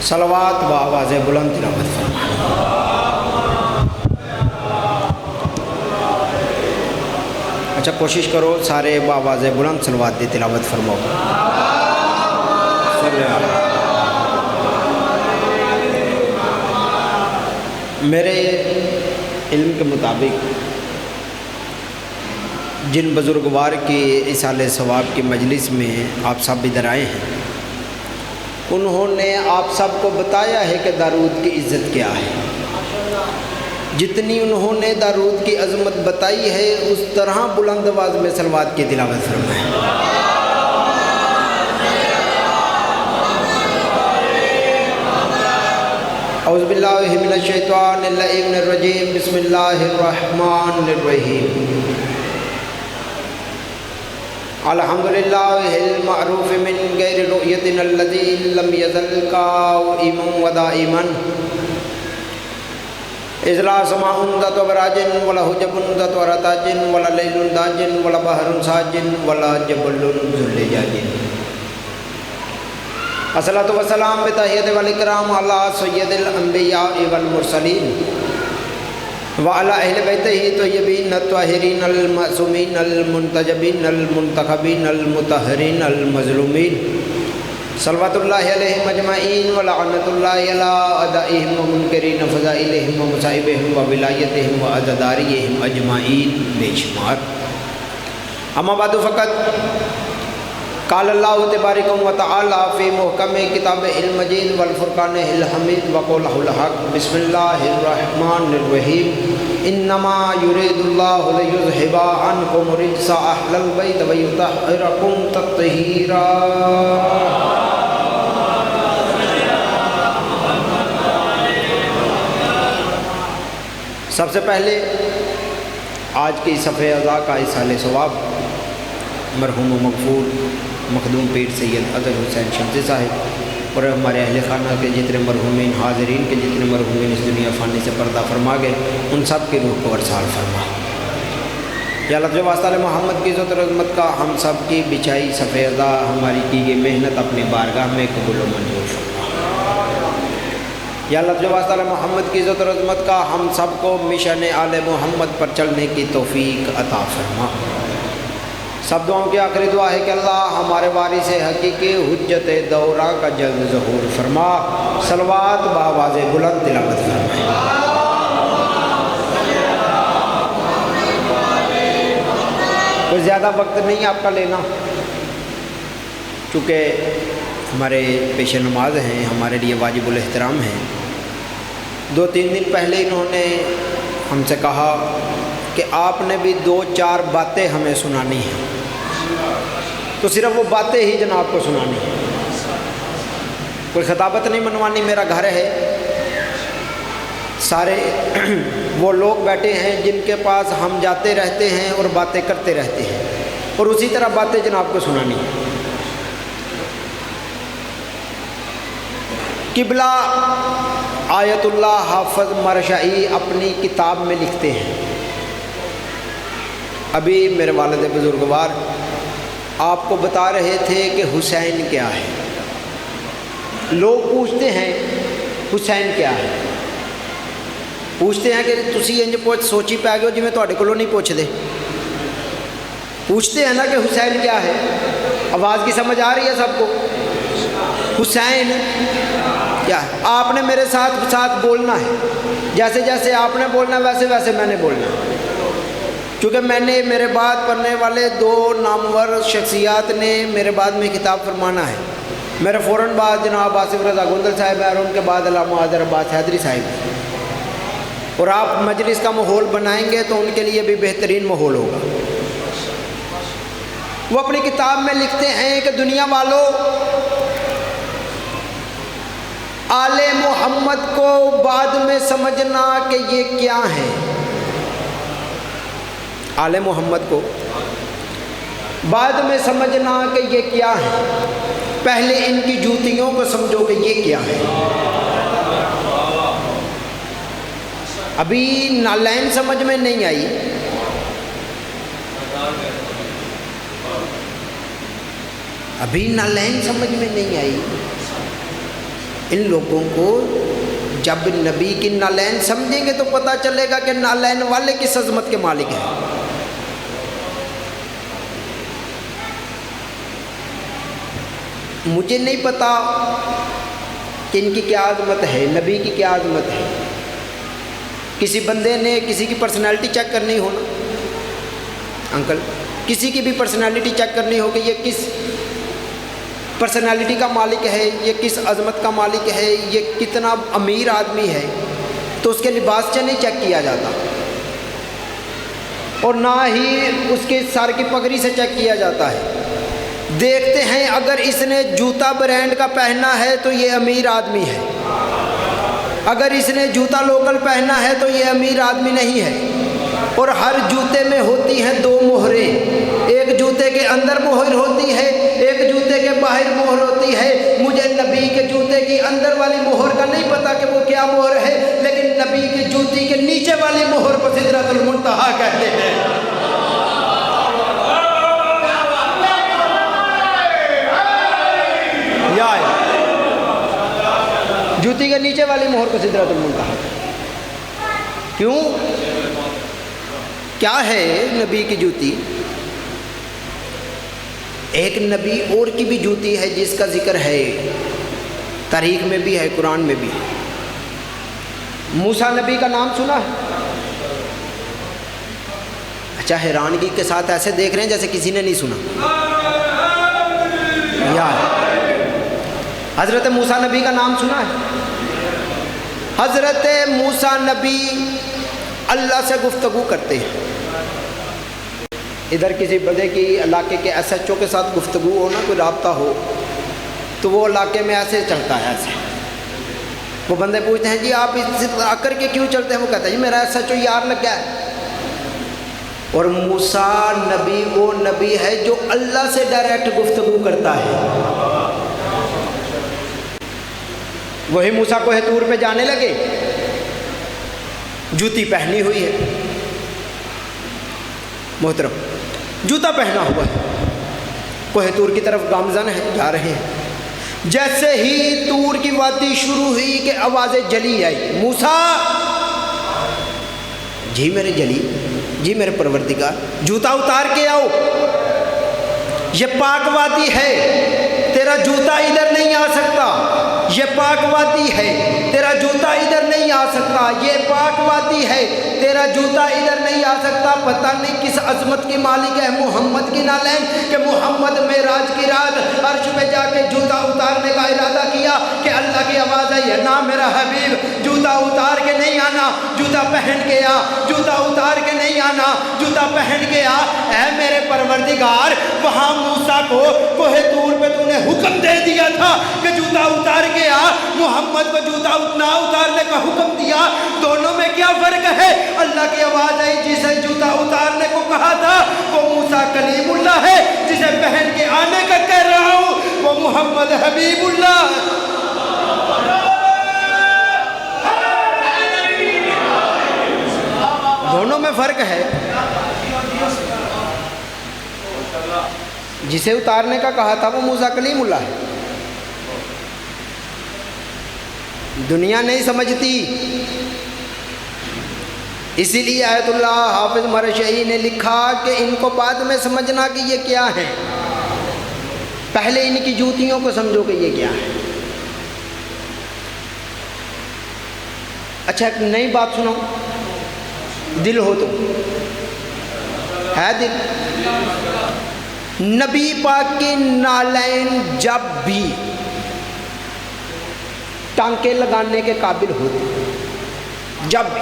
صلوات و آواز بلند تلاوت فرمائیں۔ اچھا کوشش کرو سارے بآواز بلند صلوات دی تلاوت فرماؤ۔ میرے علم کے مطابق جن بزرگوار کی ایصال ثواب کی مجلس میں آپ سب ادھر آئے ہیں، انہوں نے آپ سب کو بتایا ہے کہ درود کی عزت کیا ہے۔ جتنی انہوں نے درود کی عظمت بتائی ہے اس طرح بلند آواز میں صلوات کی تلاوت فرمائیں۔ اعوذ باللہ من الشیطان اللعین الرجیم، بسم اللہ الرحمن الرحیم۔ الحمدللہ المعروف من غیر رؤیت الذی لم یزل قائما ودائما، اذ لا سماء ذات براج ولا حجب ذات رتاج ولا لیل داج ولا بحر ساج ولا جبل ذو لجاج۔ الصلاۃ والسلام بتحیۃ والاکرام علی سید الانبیاء والمرسلین وعلی اہل بیتہ طیبین الطاہرین المعصومین المنتجبین المنتخبین المطہرین المظلومین، صلوات اللہ علیہم اجمعین ولعنۃ اللہ علی اعدائہم ومنکرین فضائلہم ومصائبہم وولایتہم وعزداریہم اجمعین بے شمار۔ اما بعد فقط قال اللہ تبارک و تعالی فی محکم کتاب المجید والفرقان الحمید وقولہ الحق، بسم اللہ الرحمن الرحیم، انما یرید اللہ لیذھب عنکم الرجس اہل البیت ویطہرکم تطہیرا۔ سب سے پہلے آج کی صفحہ اعضاء کا ایصال ثواب مرحوم و مغفور مخدوم پیر سید اظہر حسین شمسی صاحب اور ہمارے اہل خانہ کے جتنے مرحومین حاضرین کے جتنے مرحومین اس دنیا فانی سے پردہ فرما گئے، ان سب کی روح کو ارسال فرما۔ یا اللہ جو واسطہ محمد کی عزت و عظمت کا ہم سب کی بچھائی صفحہ اعضاء ہماری کی گئی محنت اپنی بارگاہ میں قبول و منظور فرما۔ یا اللہ جو واسطہ محمد کی عزت و عظمت کا ہم سب کو مشن آل محمد پر چلنے کی توفیق عطا فرما۔ سب دعاؤں کی آخری دعا ہے کہ اللہ ہمارے وارث حقیقی حجت دورہ کا جلد ظہور فرما۔ صلوات بآواز بلند تلاوت فرمائیں۔ کوئی زیادہ وقت نہیں آپ کا لینا، چونکہ ہمارے پیش نماز ہیں، ہمارے لیے واجب الاحترام ہیں۔ 2-3 دن پہلے انہوں نے ہم سے کہا کہ آپ نے بھی 2-4 باتیں ہمیں سنانی ہیں، تو صرف وہ باتیں ہی جناب کو سنانی ہیں، کوئی خطابت نہیں منوانی۔ میرا گھر ہے، سارے وہ لوگ بیٹھے ہیں جن کے پاس ہم جاتے رہتے ہیں اور باتیں کرتے رہتے ہیں، اور اسی طرح باتیں جناب کو سنانی ہیں۔ قبلہ آیت اللہ حافظ مرشعی اپنی کتاب میں لکھتے ہیں، ابھی میرے والد بزرگوار آپ کو بتا رہے تھے کہ حسین کیا ہے۔ لوگ پوچھتے ہیں حسین کیا ہے، پوچھتے ہیں کہ تسی انج سوچی پی گئے ہو جی تواڈے کولوں نہیں پوچھتے، پوچھتے ہیں نا کہ حسین کیا ہے۔ آواز کی سمجھ آ رہی ہے سب کو؟ حسین کیا ہے؟ آپ نے میرے ساتھ بولنا ہے، جیسے جیسے آپ نے بولنا ویسے ویسے میں نے بولنا ہے، کیونکہ میں نے میرے بعد پڑھنے والے 2 نامور شخصیات نے میرے بعد میں خطاب فرمانا ہے۔ میرے فوراً بعد جناب آصف رضا گوندل صاحب ہے، اور ان کے بعد علامہ حیدر عباس حیدری صاحب، اور آپ مجلس کا ماحول بنائیں گے تو ان کے لیے بھی بہترین ماحول ہوگا۔ وہ اپنی کتاب میں لکھتے ہیں کہ دنیا والوں، آل محمد کو بعد میں سمجھنا کہ یہ کیا ہے۔ آل محمد کو بعد میں سمجھنا کہ یہ کیا ہے، پہلے ان کی جوتیوں کو سمجھو کہ یہ کیا ہے۔ ابھی نالین سمجھ میں نہیں آئی، ابھی نالین سمجھ میں نہیں آئی، ان لوگوں کو جب نبی کی نالین سمجھیں گے تو پتہ چلے گا کہ نالین والے کس عظمت کے مالک ہیں۔ مجھے نہیں پتا کہ ان کی کیا عظمت ہے، نبی کی کیا عظمت ہے۔ کسی بندے نے کسی کی پرسنالٹی چیک کرنی ہو نا انکل، کسی کی بھی پرسنالٹی چیک کرنی ہو کہ یہ کس پرسنالٹی کا مالک ہے، یہ کس عظمت کا مالک ہے، یہ کتنا امیر آدمی ہے، تو اس کے لباس سے نہیں چیک کیا جاتا، اور نہ ہی اس کے سر کی پگڑی سے چیک کیا جاتا ہے۔ دیکھتے ہیں اگر اس نے جوتا برانڈ کا پہنا ہے تو یہ امیر آدمی ہے، اگر اس نے جوتا لوکل پہنا ہے تو یہ امیر آدمی نہیں ہے۔ اور ہر جوتے میں ہوتی ہیں دو مہریں، ایک جوتے کے اندر مہر ہوتی ہے، ایک جوتے کے باہر مہر ہوتی ہے۔ مجھے نبی کے جوتے کی اندر والی مہر کا نہیں پتا کہ وہ کیا مہر ہے، لیکن نبی کی جوتی کے نیچے والی مہر کو سدرۃ المنتہا کہتے ہیں۔ جوتی کے نیچے والی مہر کو سدرۃ المنتہا۔ کیوں؟ کیا ہے نبی کی جوتی؟ ایک نبی اور کی بھی جوتی ہے جس کا ذکر ہے، تاریخ میں بھی ہے، قرآن میں بھی ہے۔ موسیٰ نبی کا نام سنا ہے؟ اچھا، حیرانگی کے ساتھ ایسے دیکھ رہے ہیں جیسے کسی نے نہیں سنا۔ یار حضرت موسیٰ نبی کا نام سنا ہے؟ حضرت موسیٰ نبی اللہ سے گفتگو کرتے ہیں۔ ادھر کسی بڑے کی علاقے کے ایس ایچ او کے ساتھ گفتگو ہو نا، کوئی رابطہ ہو، تو وہ علاقے میں ایسے چلتا ہے، ایسے وہ بندے پوچھتے ہیں جی آپ اس آ کر کے کیوں چلتے ہیں؟ وہ کہتا ہے جی میرا ایس ایچ او یار لگ گیا ہے۔ اور موسیٰ نبی وہ نبی ہے جو اللہ سے ڈائریکٹ گفتگو کرتا ہے۔ وہی موسیٰ کوہ طور پہ جانے لگے، جوتی پہنی ہوئی ہے، محترم جوتا پہنا ہوا ہے، کوہ طور کی طرف گامزن ہے، جا رہے ہیں۔ جیسے ہی طور کی وادی شروع ہوئی کہ آواز جلی آئی، موسیٰ، جی میرے جلی، جی میرے پروردگار، جوتا اتار کے آؤ، یہ پاک وادی ہے، تیرا جوتا ادھر نہیں آ سکتا، یہ پاک وادی ہے، تیرا جوتا ادھر نہیں آ سکتا، یہ پاک وادی ہے، تیرا جوتا ادھر نہیں آ سکتا۔ پتہ نہیں کس عظمت کی مالک ہے محمد کی نالین کہ محمد معراج کی رات عرش پہ جا کے جوتا اتارنے کا ارادہ کیا کہ اللہ کی آواز آئی ہے، نہ میرا حبیب جوتا اتار کے نہیں آنا، جوتا پہن کے آ، جوتا اتار کے نہیں آنا، جوتا پہن کے آ۔ اے میرے پروردگار، وہاں موسیٰ کو کوہ طور پہ تو نے حکم دے دیا تھا کہ جوتا اتار کے آ، محمد کو جوتا نہ اتارنے کا حکم دیا، دونوں میں کیا فرق ہے؟ اللہ کی آواز آئی، جسے جوتا اتارنے کو کہا تھا وہ موسیٰ کلیم اللہ ہے، جسے پہن کے آنے کا کہہ رہا ہوں وہ محمد حبیب اللہ۔ دونوں میں فرق ہے۔ جسے اتارنے کا کہا تھا وہ موسیٰ کلیم اللہ ہے۔ دنیا نہیں سمجھتی، اسی لیے آیت اللہ حافظ مرشحی نے لکھا کہ ان کو بعد میں سمجھنا کہ یہ کیا ہے، پہلے ان کی جوتیوں کو سمجھو کہ یہ کیا ہے۔ اچھا ایک نئی بات سنو، دل ہو تو ہے دل۔ نبی پاک کی نالین جب بھی ٹانکے لگانے کے قابل ہوتی، جب بھی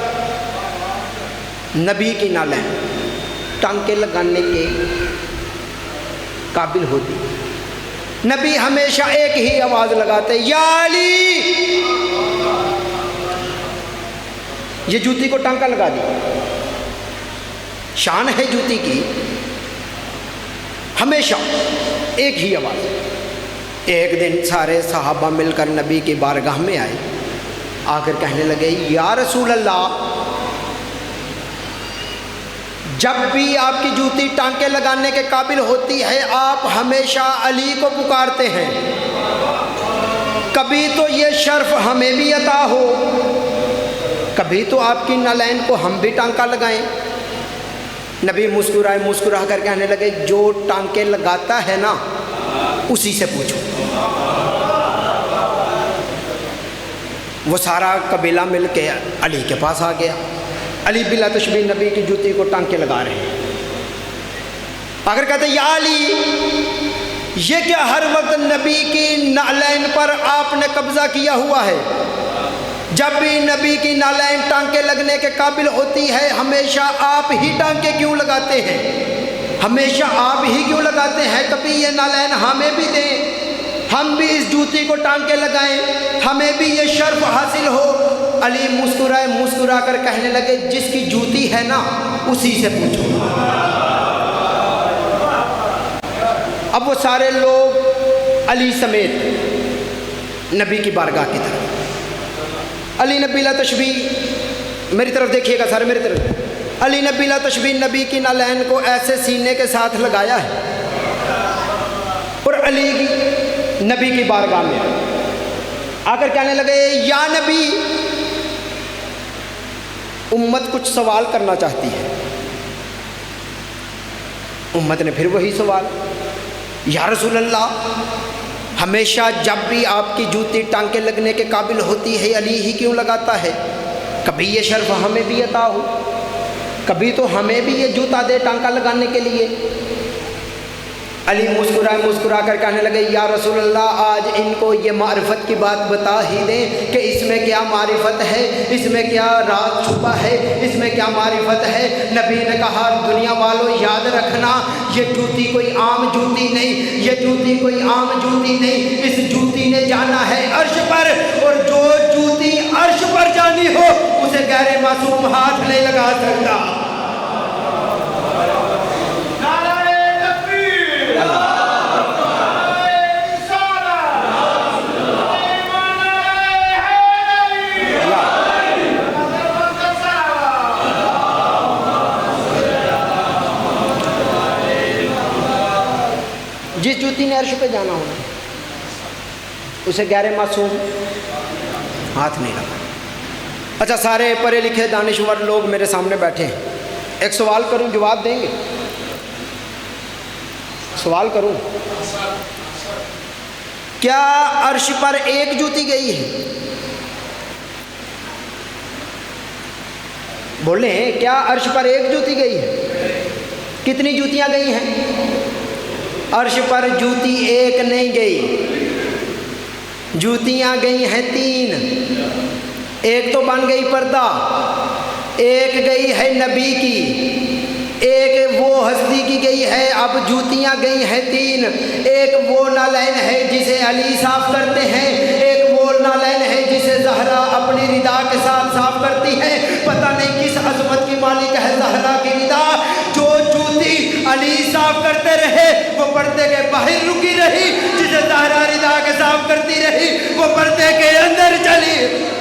نبی کی نالین ٹانکے لگانے کے قابل ہوتی، نبی ہمیشہ ایک ہی آواز لگاتے، یا علی۔ یہ جوتی کو ٹانکا لگا دیا، شان ہے جوتی کی، ہمیشہ ایک ہی آواز۔ ایک دن سارے صحابہ مل کر نبی کی بارگاہ میں آئے، آ کر کہنے لگے، یا رسول اللہ، جب بھی آپ کی جوتی ٹانکے لگانے کے قابل ہوتی ہے آپ ہمیشہ علی کو پکارتے ہیں، کبھی تو یہ شرف ہمیں بھی عطا ہو، کبھی تو آپ کی نالین کو ہم بھی ٹانکا لگائیں۔ نبی مسکرا کر کہنے لگے جو ٹانکے لگاتا ہے نا اسی سے پوچھو۔ وہ سارا قبیلہ مل کے علی کے پاس آ گیا۔ علی بلا تشبیہ نبی کی جوتی کو ٹانکے لگا رہے ہیں۔ اگر کہتے یا علی یہ کیا ہر وقت نبی کی نالین پر آپ نے قبضہ کیا ہوا ہے؟ جب بھی نبی کی نالین ٹانکے لگنے کے قابل ہوتی ہے ہمیشہ آپ ہی ٹانکے کیوں لگاتے ہیں؟ ہمیشہ آپ ہی کیوں لگاتے ہیں؟ کبھی یہ نالین ہمیں بھی دیں، ہم بھی اس جوتی کو ٹانکے لگائیں، ہمیں بھی یہ شرف حاصل ہو۔ علی مسکرا کر کہنے لگے جس کی جوتی ہے نا اسی سے پوچھو۔ اب وہ سارے لوگ علی سمیت نبی کی بارگاہ کی طرف، علی نبی لا تشبیہ، میری طرف دیکھیے گا سارے میری طرف، علی نبی لا تشبیہ نبی کی نالین کو ایسے سینے کے ساتھ لگایا ہے اور علی نبی کی بارگاہ میں آ کر کہنے لگے یا نبی امت کچھ سوال کرنا چاہتی ہے۔ امت نے پھر وہی سوال، یا رسول اللہ ہمیشہ جب بھی آپ کی جوتی ٹانکے لگنے کے قابل ہوتی ہے علی ہی کیوں لگاتا ہے؟ کبھی یہ شرف ہمیں بھی عطا ہو، کبھی تو ہمیں بھی یہ جوتا دے ٹانکا لگانے کے لیے۔ علی مسکرا کر کہنے لگے یا رسول اللہ آج ان کو یہ معرفت کی بات بتا ہی دیں کہ اس میں کیا معرفت ہے، اس میں کیا راز چھپا ہے، اس میں کیا معرفت ہے۔ نبی نے کہا دنیا والوں یاد رکھنا یہ جوتی کوئی عام جوتی نہیں، یہ جوتی کوئی عام جوتی نہیں، اس جوتی نے جانا ہے عرش پر، اور جو جوتی عرش پر جانی ہو اسے غیر معصوم ہاتھ نہیں لگا سکتا۔ جس جوتی نے عرش پہ جانا ہونا اسے غیر معصوم ہاتھ نہیں لگا۔ اچھا سارے پڑھے لکھے دانشور لوگ میرے سامنے بیٹھے ہیں، ایک سوال کروں جواب دیں گے؟ سوال کروں کیا عرش پر ایک جوتی گئی ہے؟ بولیں کیا عرش پر ایک جوتی گئی ہے؟ کتنی جوتیاں گئی ہیں؟ عرش پر جوتی ایک نہیں گئی، جوتیاں گئی ہیں 3۔ ایک تو بن گئی پردہ، ایک گئی ہے نبی کی، ایک وہ ہستی کی گئی ہے۔ اب جوتیاں گئی ہیں 3، ایک وہ نالین ہے جسے علی صاف کرتے ہیں، ایک وہ نالین ہے جسے زہرا اپنی ردا کے ساتھ صاف کرتی ہے۔ پتہ نہیں کس عظمت کی مالک ہے زہرا کی ردا، جو جوتی علی صاف کرتے رہے وہ پردے کے باہر رکی رہی، جسے زہرا ردا کے صاف کرتی رہی وہ پردے کے اندر چلی۔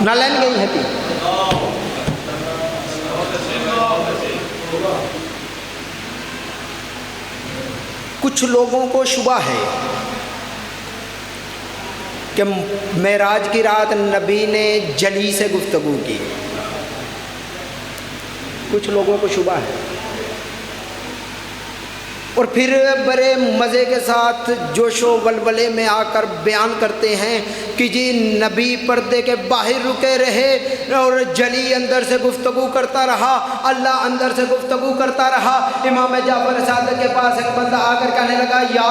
نالین گئی ہے 3۔ کچھ لوگوں کو شبہ ہے کہ معراج کی رات نبی نے جلی سے گفتگو کی، کچھ لوگوں کو شبہ ہے، اور پھر بڑے مزے کے ساتھ جوش و ولولے میں آ کر بیان کرتے ہیں کہ جی نبی پردے کے باہر رکے رہے اور جلی اندر سے گفتگو کرتا رہا، اللہ اندر سے گفتگو کرتا رہا۔ امام جعفر صادق کے پاس ایک بندہ آ کر کہنے لگا یا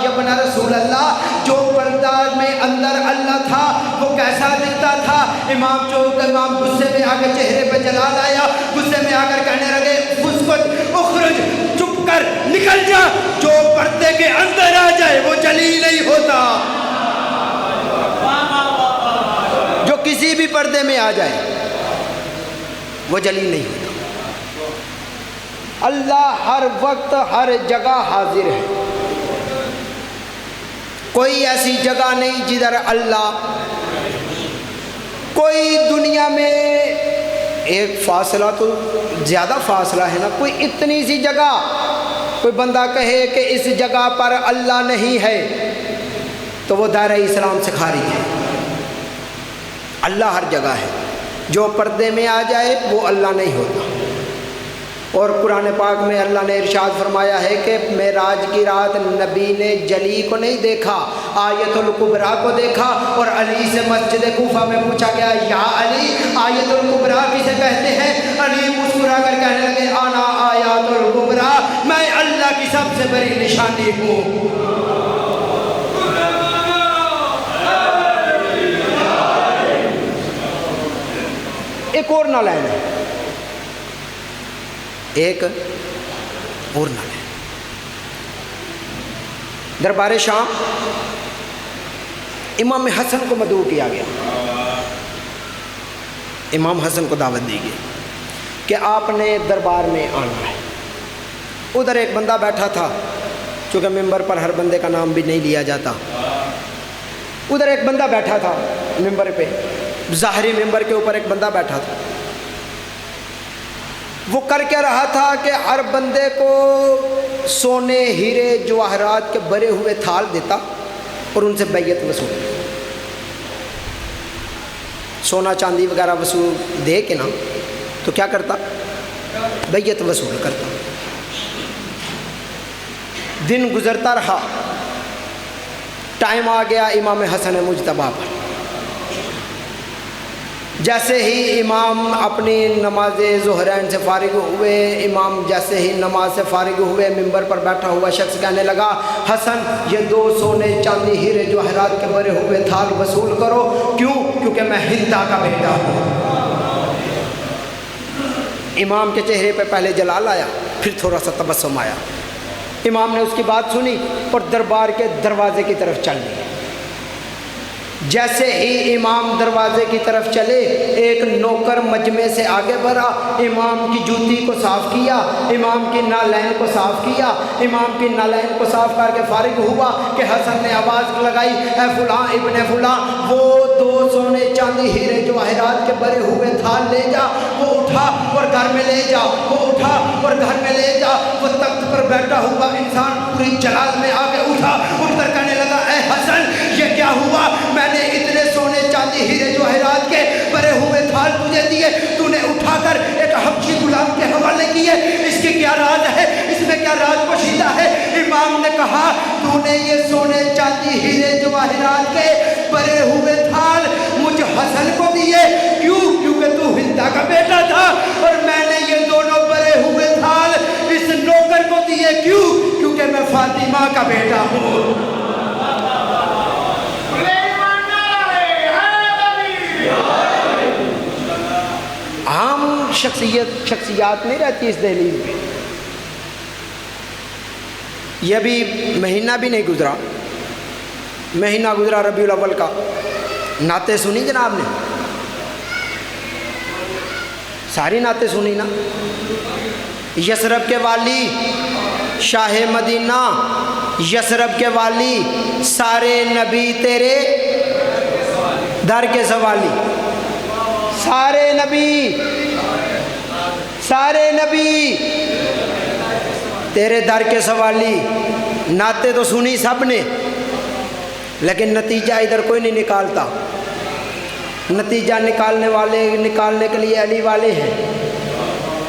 ابن رسول اللہ جو پردہ میں اندر اللہ تھا وہ کیسا دکھتا تھا؟ امام غصے میں آ کے چہرے پہ جلال آیا، غصے میں آ کر کہنے لگے اسکت اخرج، چپ کر نکل جا، جو پردے کے اندر آ جائے وہ جلی نہیں ہوتا، جو کسی بھی پردے میں آ جائے وہ جلی نہیں ہوتا۔ اللہ ہر وقت ہر جگہ حاضر ہے، کوئی ایسی جگہ نہیں جدھر اللہ، کوئی دنیا میں ایک فاصلہ تو زیادہ فاصلہ ہے نا. کوئی اتنی سی جگہ کوئی بندہ کہے کہ اس جگہ پر اللہ نہیں ہے تو وہ دائرہ اسلام سے خارج ہے. اللہ ہر جگہ ہے. جو پردے میں آ جائے وہ اللہ نہیں ہوتا. اور قرآن پاک میں اللہ نے ارشاد فرمایا ہے کہ معراج کی رات نبی نے جلی کو نہیں دیکھا, آیت الکبریٰ کو دیکھا. اور علی سے مسجد کوفہ میں پوچھا گیا یا علی آیت الکبریٰ کسے کہتے ہیں؟ علی مسکرا کر کہنے لگے انا آیات الکبریٰ, میں اللہ کی سب سے بڑی نشانی ہوں. ایک اور نہ لائن ہے, ایک اور نہ لائن. دربار شام امام حسن کو مدعو کیا گیا. امام حسن کو دعوت دی گئی کہ آپ نے دربار میں آنا ہے. ادھر ایک بندہ بیٹھا تھا, چونکہ ممبر پر ہر بندے کا نام بھی نہیں لیا جاتا. ادھر ایک بندہ بیٹھا تھا ممبر پہ, ظاہری ممبر کے اوپر ایک بندہ بیٹھا تھا. وہ کر کے رہا تھا کہ ہر بندے کو سونے ہیرے جواہرات کے بھرے ہوئے تھال دیتا اور ان سے بیعت وصول, سونا چاندی وغیرہ وصول دے کے نا تو کیا کرتا, بیعت وصول کرتا. دن گزرتا رہا, ٹائم آ گیا امام حسن مجتبیٰ پر. جیسے ہی امام اپنی نماز ظہرین سے فارغ ہوئے, امام جیسے ہی نماز سے فارغ ہوئے, ممبر پر بیٹھا ہوا شخص کہنے لگا حسن یہ 2 سونے چاندی ہیرے جواہرات کے بھرے ہوئے تھال وصول کرو. کیوں؟ کیونکہ میں ہندا کا بیٹا ہوں. امام کے چہرے پہ پہلے جلال آیا, پھر تھوڑا سا تبسم آیا. امام نے اس کی بات سنی اور دربار کے دروازے کی طرف چل دیے. جیسے ہی امام دروازے کی طرف چلے, ایک نوکر مجمع سے آگے بڑھا, امام کی جوتی کو صاف کیا, امام کی نالین کو صاف کیا, امام کی نالین کو صاف کر کے فارغ ہوا کہ حسن نے آواز لگائی اے فلاں ابن فلاں, وہ 2 سونے چاندی ہیرے جواہرات کے بھرے ہوئے تھال لے جا, وہ اٹھا اور گھر میں لے جا, وہ اٹھا اور گھر میں لے جا. وہ تخت پر بیٹھا ہوا انسان پوری جلال میں آ کے اٹھا, اٹھ کر کہنے لگا اے حسن یہ کیا ہوا؟ میں نے اتنے سونے چاندی ہیرے جواہرات کے بھرے ہوئے تھال تجھے دیے, تو نے اٹھا کر ایک حبشی غلام کے حوالے کیے, اس کی کیا راز ہے, اس میں کیا راز پوشیدہ ہے؟ امام نے کہا تو نے یہ سونے چاندی ہیرے جواہرات کے بھرے ہوئے تھال مجھ حسن کو دیے. کیوں؟ کیونکہ تو ہندا کا بیٹا تھا, اور میں نے یہ دونوں بھرے ہوئے تھال اس نوکر کو دیے. کیوں؟ کیونکہ میں فاطمہ کا بیٹا ہوں. عام شخصیات نہیں رہتی اس دہلیز پہ. یہ بھی مہینہ بھی نہیں گزرا, مہینہ گزرا ربیع الاول کا. نعتیں سنی جناب نے, ساری نعتیں سنی نا. یثرب کے والی شاہ مدینہ, یثرب کے والی سارے نبی تیرے در کے سوالی. سارے نبی تیرے در کے سوالی. نعتیں تو سنی سب نے, لیکن نتیجہ ادھر کوئی نہیں نکالتا. نتیجہ نکالنے کے لیے علی والے ہیں.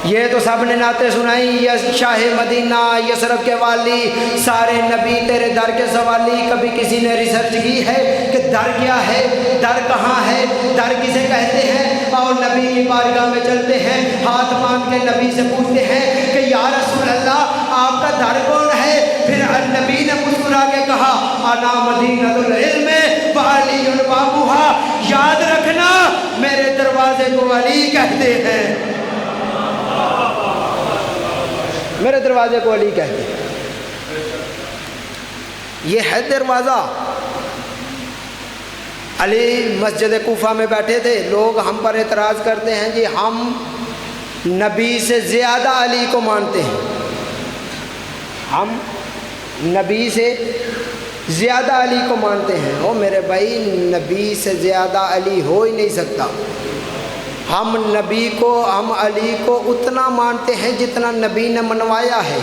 یہ تو سب نے نعتیں سنائی, شاہ مدینہ, یثرب کے والی, سارے نبی تیرے در کے سوالی. کبھی کسی نے ریسرچ کی ہے کہ در کیا ہے, در کہاں ہے, در کسے کہتے ہیں؟ اور نبی کی بارگاہ میں چلتے ہیں, ہاتھ باندھ کے نبی سے پوچھتے ہیں کہ یا رسول اللہ آپ کا در کون ہے؟ پھر نبی نے مسکرا کے کہا انا مدینۃ العلم وعلی بابھا. یاد رکھنا میرے دروازے کو علی کہتے ہیں, میرے دروازے کو علی کہتے ہیں. یہ ہے دروازہ. علی مسجد کوفہ میں بیٹھے تھے, لوگ ہم پر اعتراض کرتے ہیں جی ہم نبی سے زیادہ علی کو مانتے ہیں, ہم نبی سے زیادہ علی کو مانتے ہیں. او میرے بھائی, نبی سے زیادہ علی ہو ہی نہیں سکتا. ہم نبی کو، ہم علی کو اتنا مانتے ہیں جتنا نبی نے منوایا ہے،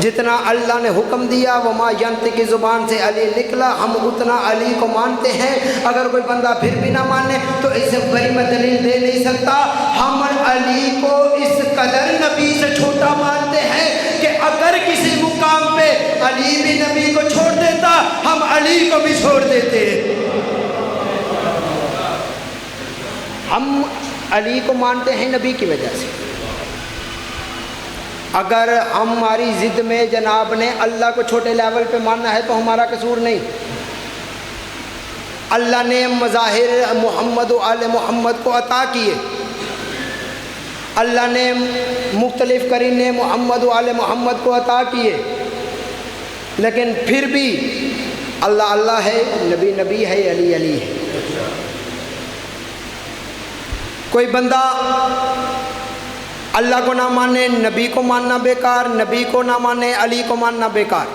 جتنا اللہ نے حکم دیا وما ینطق کی زبان سے علی نکلا، ہم اتنا علی کو مانتے ہیں۔ اگر کوئی بندہ پھر بھی نہ مانے تو اس سے بڑی میں دلیل دے نہیں سکتا۔ ہم علی کو اس قدر نبی سے چھوٹا مانتے ہیں کہ اگر کسی مقام پہ علی بھی نبی کو چھوڑ دیتا ہم علی کو بھی چھوڑ دیتے۔ ہم علی کو مانتے ہیں نبی کی وجہ سے۔ اگر ہماری ضد میں جناب نے اللہ کو چھوٹے لیول پہ ماننا ہے تو ہمارا قصور نہیں۔ اللہ نے مظاہر محمد و آل محمد کو عطا کیے، اللہ نے مختلف قرینے محمد و آل محمد کو عطا کیے، لیکن پھر بھی اللہ اللہ ہے، نبی نبی ہے، علی علی ہے۔ کوئی بندہ اللہ کو نہ مانے نبی کو ماننا بیکار، نبی کو نہ مانے علی کو ماننا بیکار۔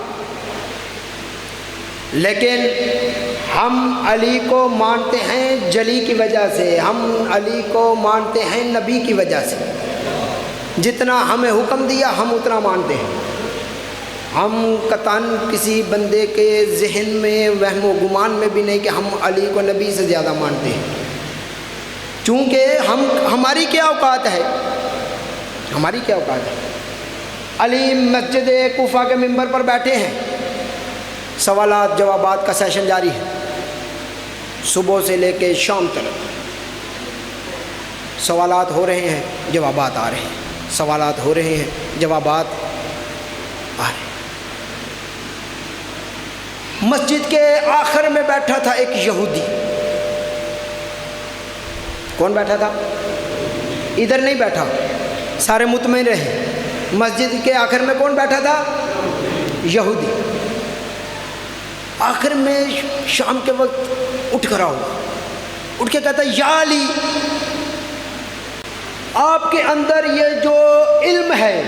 لیکن ہم علی کو مانتے ہیں جلی کی وجہ سے، ہم علی کو مانتے ہیں نبی کی وجہ سے۔ جتنا ہمیں حکم دیا ہم اتنا مانتے ہیں۔ ہم قطعاً کسی بندے کے ذہن میں وہم و گمان میں بھی نہیں کہ ہم علی کو نبی سے زیادہ مانتے ہیں، چونکہ ہماری کیا اوقات ہے، ہماری کیا اوقات ہے۔ علی مسجد کوفہ کے ممبر پر بیٹھے ہیں، سوالات جوابات کا سیشن جاری ہے، صبح سے لے کے شام تک سوالات ہو رہے ہیں، جوابات آ رہے ہیں، سوالات ہو رہے ہیں، جوابات آ رہے ہیں۔ مسجد کے آخر میں بیٹھا تھا ایک یہودی۔ کون بیٹھا تھا؟ ادھر نہیں بیٹھا، سارے مطمئن رہے۔ مسجد کے آخر میں کون بیٹھا تھا؟ یہودی۔ آخر میں شام کے وقت اٹھ کر ہوا، اٹھ کے کہتا یا علی، آپ کے اندر یہ جو علم ہے،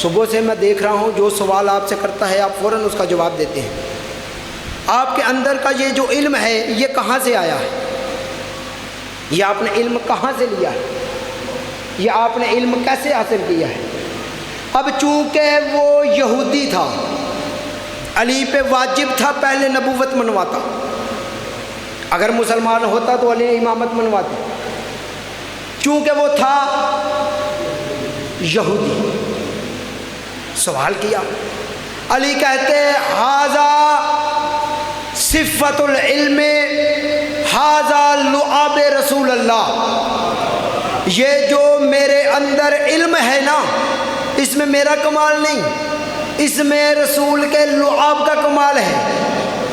صبح سے میں دیکھ رہا ہوں جو سوال آپ سے کرتا ہے آپ فوراً اس کا جواب دیتے ہیں، آپ کے اندر کا یہ جو علم ہے یہ کہاں سے آیا ہے؟ یہ آپ نے علم کہاں سے لیا ہے؟ یہ آپ نے علم کیسے حاصل کیا ہے؟ اب چونکہ وہ یہودی تھا، علی پہ واجب تھا پہلے نبوت منواتا، اگر مسلمان ہوتا تو علی امامت منواتے، چونکہ وہ تھا یہودی، سوال کیا۔ علی کہتے ھذا صفت العلم ھذا لعاب رسول اللہ، یہ جو میرے اندر علم ہے نا اس میں میرا کمال نہیں، اس میں رسول کے لعاب کا کمال ہے،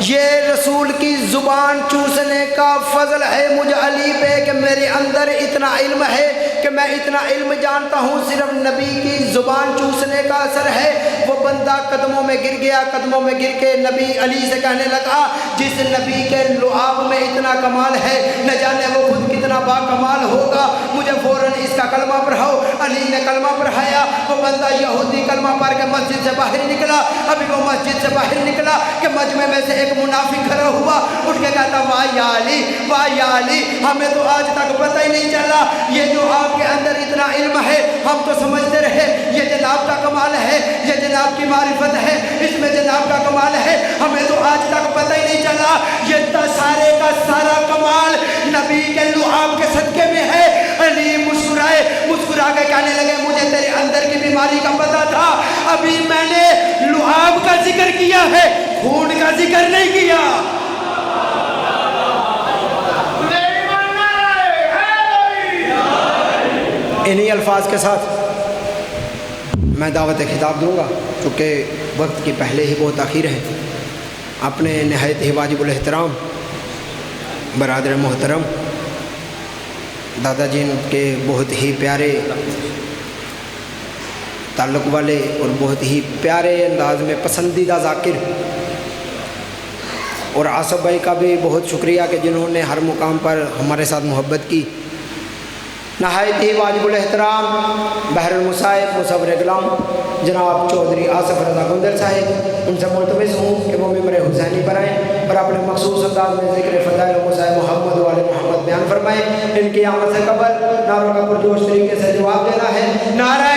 یہ رسول کی زبان چوسنے کا فضل ہے مجھ علی پہ کہ میرے اندر اتنا علم ہے کہ میں اتنا علم جانتا ہوں، صرف نبی کی زبان چوسنے کا اثر ہے۔ وہ بندہ قدموں میں گر گیا، قدموں میں گر کے نبی علی سے کہنے لگا جس نبی کے لعاب میں اتنا کمال ہے نہ جانے وہ خود کتنا با کمال ہوگا، مجھے فوراً اس کا کلمہ پڑھاؤ۔ علی نے کلمہ پڑھایا، وہ بندہ یہودی کلمہ پڑھ کے مسجد سے باہر نکلا۔ ابھی وہ مسجد سے باہر نکلا کہ مجمع میں سے ایک منافق کھڑا ہوا، اٹھ کے کہتا واہ یا علی، واہ یا علی، ہمیں تو آج تک پتہ ہی نہیں چلا یہ جو آپ کے اندر اتنا علم ہے، ہم تو سمجھتے رہے یہ جناب کا کمال ہے، یہ جناب کی معرفت ہے، اس میں جناب کا کمال ہے، ہمیں تو آج تک پتہ ہی نہیں چلا یہ سارے کا سارا کمال نبی کے لعاب کے صدقے میں ہے۔ علی مسکرائے، مسکرا کے کہنے لگے مجھے تیرے اندر کی بیماری کا پتہ تھا، ابھی میں نے لعاب کا ذکر کیا ہے، خون کا ذکر نہیں کیا۔ انہی الفاظ کے ساتھ میں دعوت خطاب دوں گا، چونکہ وقت کی پہلے ہی بہت تاخیر ہے۔ اپنے نہایت ہی واجب الاحترام برادر محترم دادا جن کے بہت ہی پیارے تعلق والے اور بہت ہی پیارے انداز میں پسندیدہ ذاکر، اور آصف بھائی کا بھی بہت شکریہ کہ جنہوں نے ہر مقام پر ہمارے ساتھ محبت کی۔ نہایت ہی واجب الاحترام بحر المصائب مصور اقلام جناب چودھری آصف رضا گندل صاحب، ان سے ملتمس ہوں کہ وہ ممبر حسینی پر آئیں اور اپنے مخصوص انداز میں ذکر فضائل و مصائب محمد و آل محمد بیان فرمائیں. ان کی آمد سے قبل نعروں کا پرجوش طریقے سے جواب دینا ہے. نعرہ